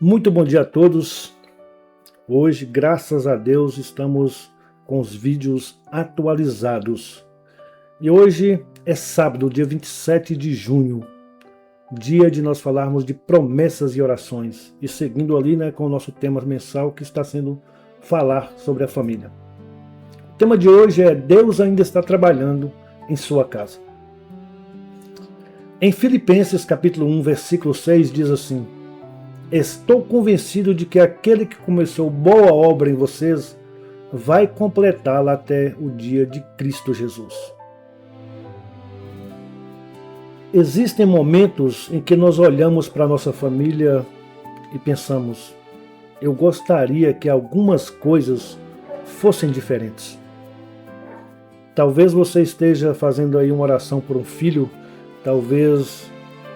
Muito bom dia a todos. Hoje, graças a Deus, estamos com os vídeos atualizados. E hoje é sábado, dia 27 de junho, dia de nós falarmos de promessas e orações. E seguindo ali, com o nosso tema mensal, que está sendo falar sobre a família. O tema de hoje é Deus ainda está trabalhando em sua casa. Em Filipenses capítulo 1, versículo 6 diz assim: estou convencido de que aquele que começou boa obra em vocês vai completá-la até o dia de Cristo Jesus. Existem momentos em que nós olhamos para a nossa família e pensamos: eu gostaria que algumas coisas fossem diferentes. Talvez você esteja fazendo aí uma oração por um filho, talvez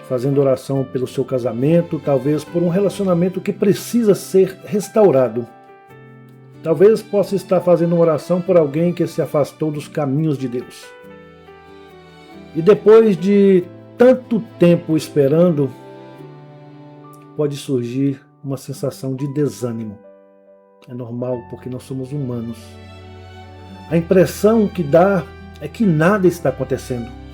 fazendo oração pelo seu casamento, talvez por um relacionamento que precisa ser restaurado. Talvez possa estar fazendo uma oração por alguém que se afastou dos caminhos de Deus. E depois de tanto tempo esperando, pode surgir uma sensação de desânimo. É normal, porque nós somos humanos. A impressão que dá é que nada está acontecendo.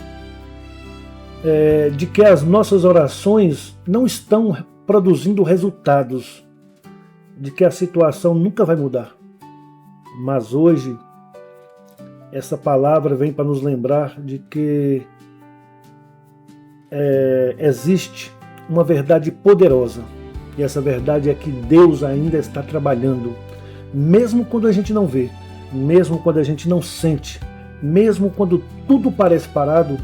De que as nossas orações não estão produzindo resultados, de que a situação nunca vai mudar. Mas hoje, essa palavra vem para nos lembrar de que existe uma verdade poderosa, e essa verdade é que Deus ainda está trabalhando, mesmo quando a gente não vê, mesmo quando a gente não sente, mesmo quando tudo parece parado.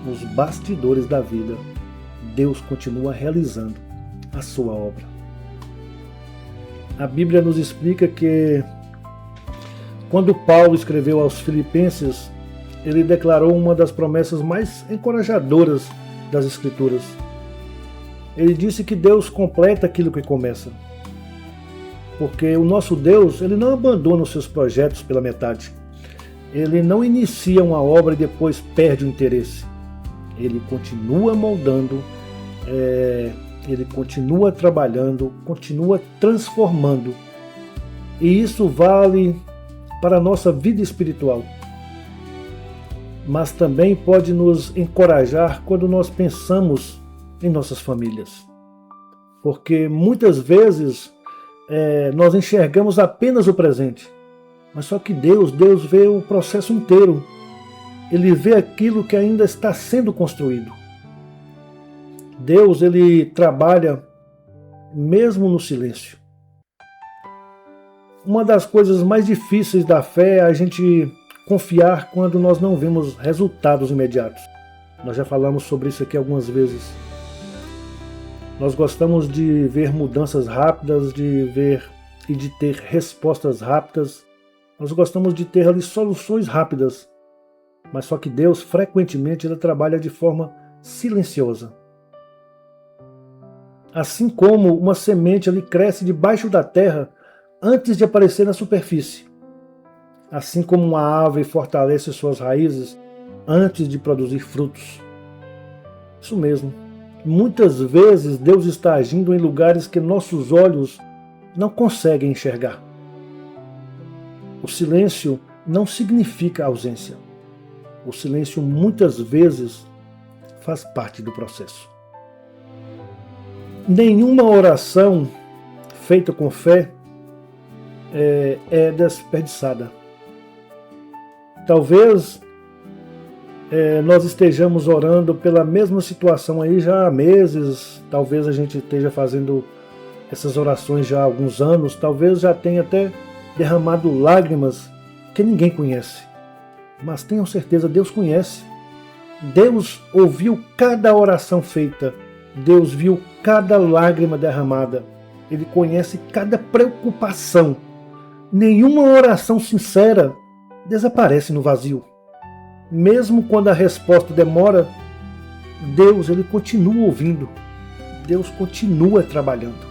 Nos bastidores da vida, Deus continua realizando a sua obra. A Bíblia nos explica que quando Paulo escreveu aos Filipenses, ele declarou uma das promessas mais encorajadoras das Escrituras. Ele disse que Deus completa aquilo que começa. Porque o nosso Deus, ele não abandona os seus projetos pela metade. Ele não inicia uma obra e depois perde o interesse. Ele continua moldando, ele continua trabalhando, continua transformando. E isso vale para a nossa vida espiritual. Mas também pode nos encorajar quando nós pensamos em nossas famílias. Porque muitas vezes nós enxergamos apenas o presente. Mas só que Deus vê o processo inteiro. Ele vê aquilo que ainda está sendo construído. Deus, ele trabalha mesmo no silêncio. Uma das coisas mais difíceis da fé é a gente confiar quando nós não vemos resultados imediatos. Nós já falamos sobre isso aqui algumas vezes. Nós gostamos de ver mudanças rápidas, de ver e de ter respostas rápidas. Nós gostamos de ter ali soluções rápidas. Mas só que Deus, frequentemente, ele trabalha de forma silenciosa. Assim como uma semente ali cresce debaixo da terra antes de aparecer na superfície. Assim como uma árvore fortalece suas raízes antes de produzir frutos. Isso mesmo. Muitas vezes Deus está agindo em lugares que nossos olhos não conseguem enxergar. O silêncio não significa ausência. O silêncio muitas vezes faz parte do processo. Nenhuma oração feita com fé é desperdiçada. Talvez nós estejamos orando pela mesma situação aí já há meses, talvez a gente esteja fazendo essas orações já há alguns anos, talvez já tenha até derramado lágrimas que ninguém conhece. Mas tenham certeza, Deus conhece. Deus ouviu cada oração feita. Deus viu cada lágrima derramada. Ele conhece cada preocupação. Nenhuma oração sincera desaparece no vazio. Mesmo quando a resposta demora, Deus, ele continua ouvindo. Deus continua trabalhando.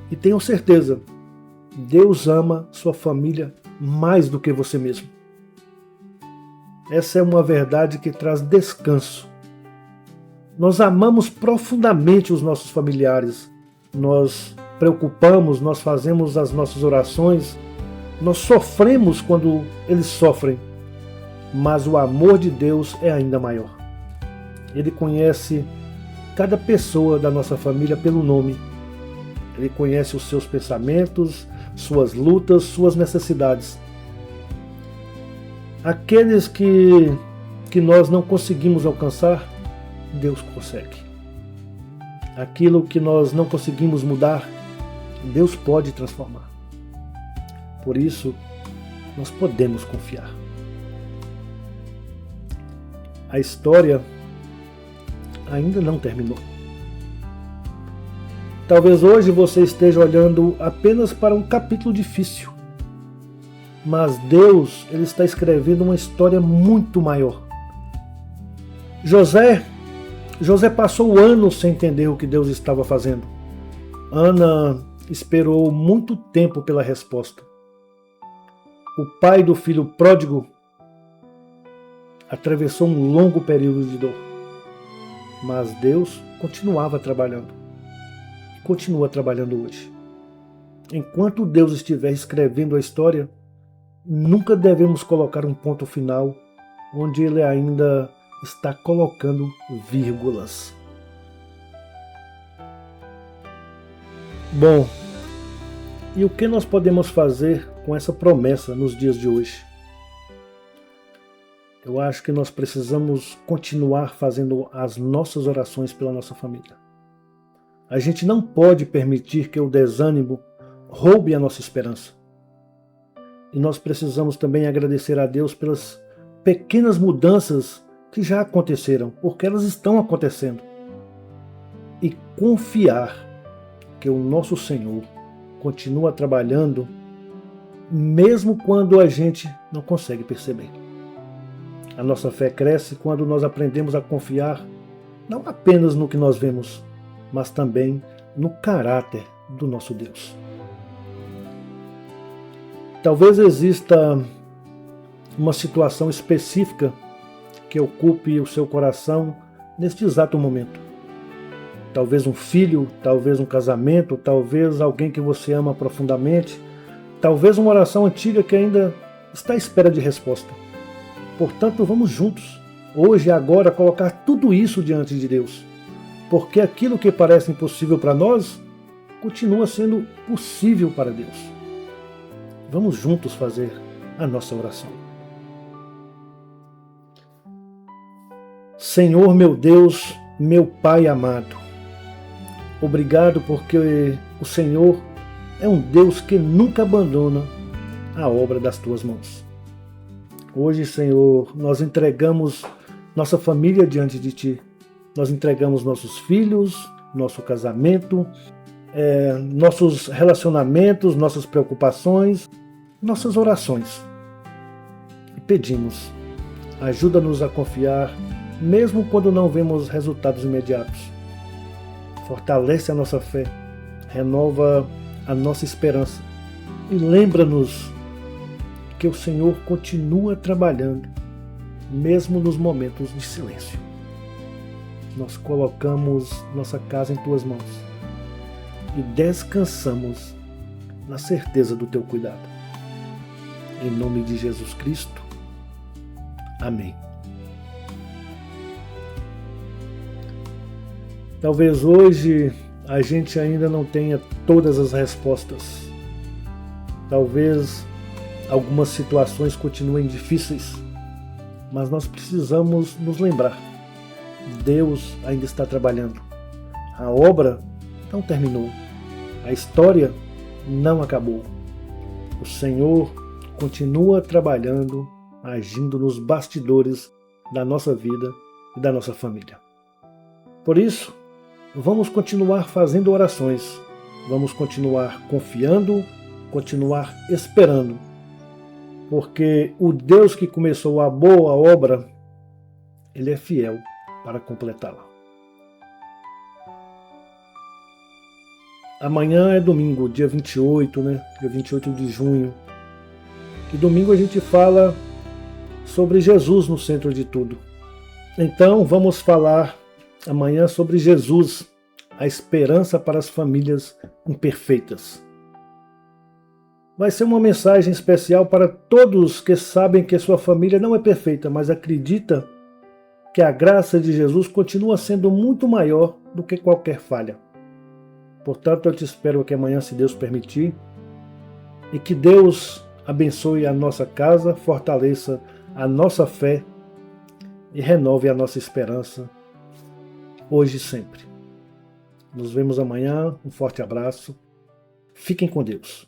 E tenham certeza, Deus ama sua família mais do que você mesmo. Essa é uma verdade que traz descanso. Nós amamos profundamente os nossos familiares, nós preocupamos, nós fazemos as nossas orações, nós sofremos quando eles sofrem, mas o amor de Deus é ainda maior. Ele conhece cada pessoa da nossa família pelo nome. Ele conhece os seus pensamentos, suas lutas, suas necessidades. Aqueles que nós não conseguimos alcançar, Deus consegue. Aquilo que nós não conseguimos mudar, Deus pode transformar. Por isso, nós podemos confiar. A história ainda não terminou. Talvez hoje você esteja olhando apenas para um capítulo difícil, mas Deus, ele está escrevendo uma história muito maior. José passou anos sem entender o que Deus estava fazendo. Ana esperou muito tempo pela resposta. O pai do filho pródigo atravessou um longo período de dor. Mas Deus continuava trabalhando. E continua trabalhando hoje. Enquanto Deus estiver escrevendo a história, nunca devemos colocar um ponto final onde Ele ainda está colocando vírgulas. Bom, e o que nós podemos fazer com essa promessa nos dias de hoje? Eu acho que nós precisamos continuar fazendo as nossas orações pela nossa família. A gente não pode permitir que o desânimo roube a nossa esperança. E nós precisamos também agradecer a Deus pelas pequenas mudanças que já aconteceram, porque elas estão acontecendo. E confiar que o nosso Senhor continua trabalhando, mesmo quando a gente não consegue perceber. A nossa fé cresce quando nós aprendemos a confiar não apenas no que nós vemos, mas também no caráter do nosso Deus. Talvez exista uma situação específica que ocupe o seu coração neste exato momento. Talvez um filho, talvez um casamento, talvez alguém que você ama profundamente, talvez uma oração antiga que ainda está à espera de resposta. Portanto, vamos juntos, hoje e agora, colocar tudo isso diante de Deus. Porque aquilo que parece impossível para nós, continua sendo possível para Deus. Vamos juntos fazer a nossa oração. Senhor meu Deus, meu Pai amado, obrigado porque o Senhor é um Deus que nunca abandona a obra das Tuas mãos. Hoje, Senhor, nós entregamos nossa família diante de Ti. Nós entregamos nossos filhos, nosso casamento, nossos relacionamentos, nossas preocupações, nossas orações. E pedimos, ajuda-nos a confiar, mesmo quando não vemos resultados imediatos. Fortalece a nossa fé, renova a nossa esperança e lembra-nos que o Senhor continua trabalhando, mesmo nos momentos de silêncio. Nós colocamos nossa casa em Tuas mãos e descansamos na certeza do Teu cuidado. Em nome de Jesus Cristo. Amém. Talvez hoje a gente ainda não tenha todas as respostas. Talvez algumas situações continuem difíceis, mas nós precisamos nos lembrar. Deus ainda está trabalhando. A obra não terminou. A história não acabou. O Senhor continua trabalhando, agindo nos bastidores da nossa vida e da nossa família. Por isso, vamos continuar fazendo orações. Vamos continuar confiando, continuar esperando. Porque o Deus que começou a boa obra, Ele é fiel para completá-la. Amanhã é domingo, dia 28, Dia 28 de junho. E domingo a gente fala sobre Jesus no centro de tudo. Então vamos falar amanhã sobre Jesus, a esperança para as famílias imperfeitas. Vai ser uma mensagem especial para todos que sabem que sua família não é perfeita, mas acredita que a graça de Jesus continua sendo muito maior do que qualquer falha. Portanto, eu te espero aqui amanhã, se Deus permitir, e que Deus abençoe a nossa casa, fortaleça a nossa fé e renove a nossa esperança, hoje e sempre. Nos vemos amanhã, um forte abraço, fiquem com Deus.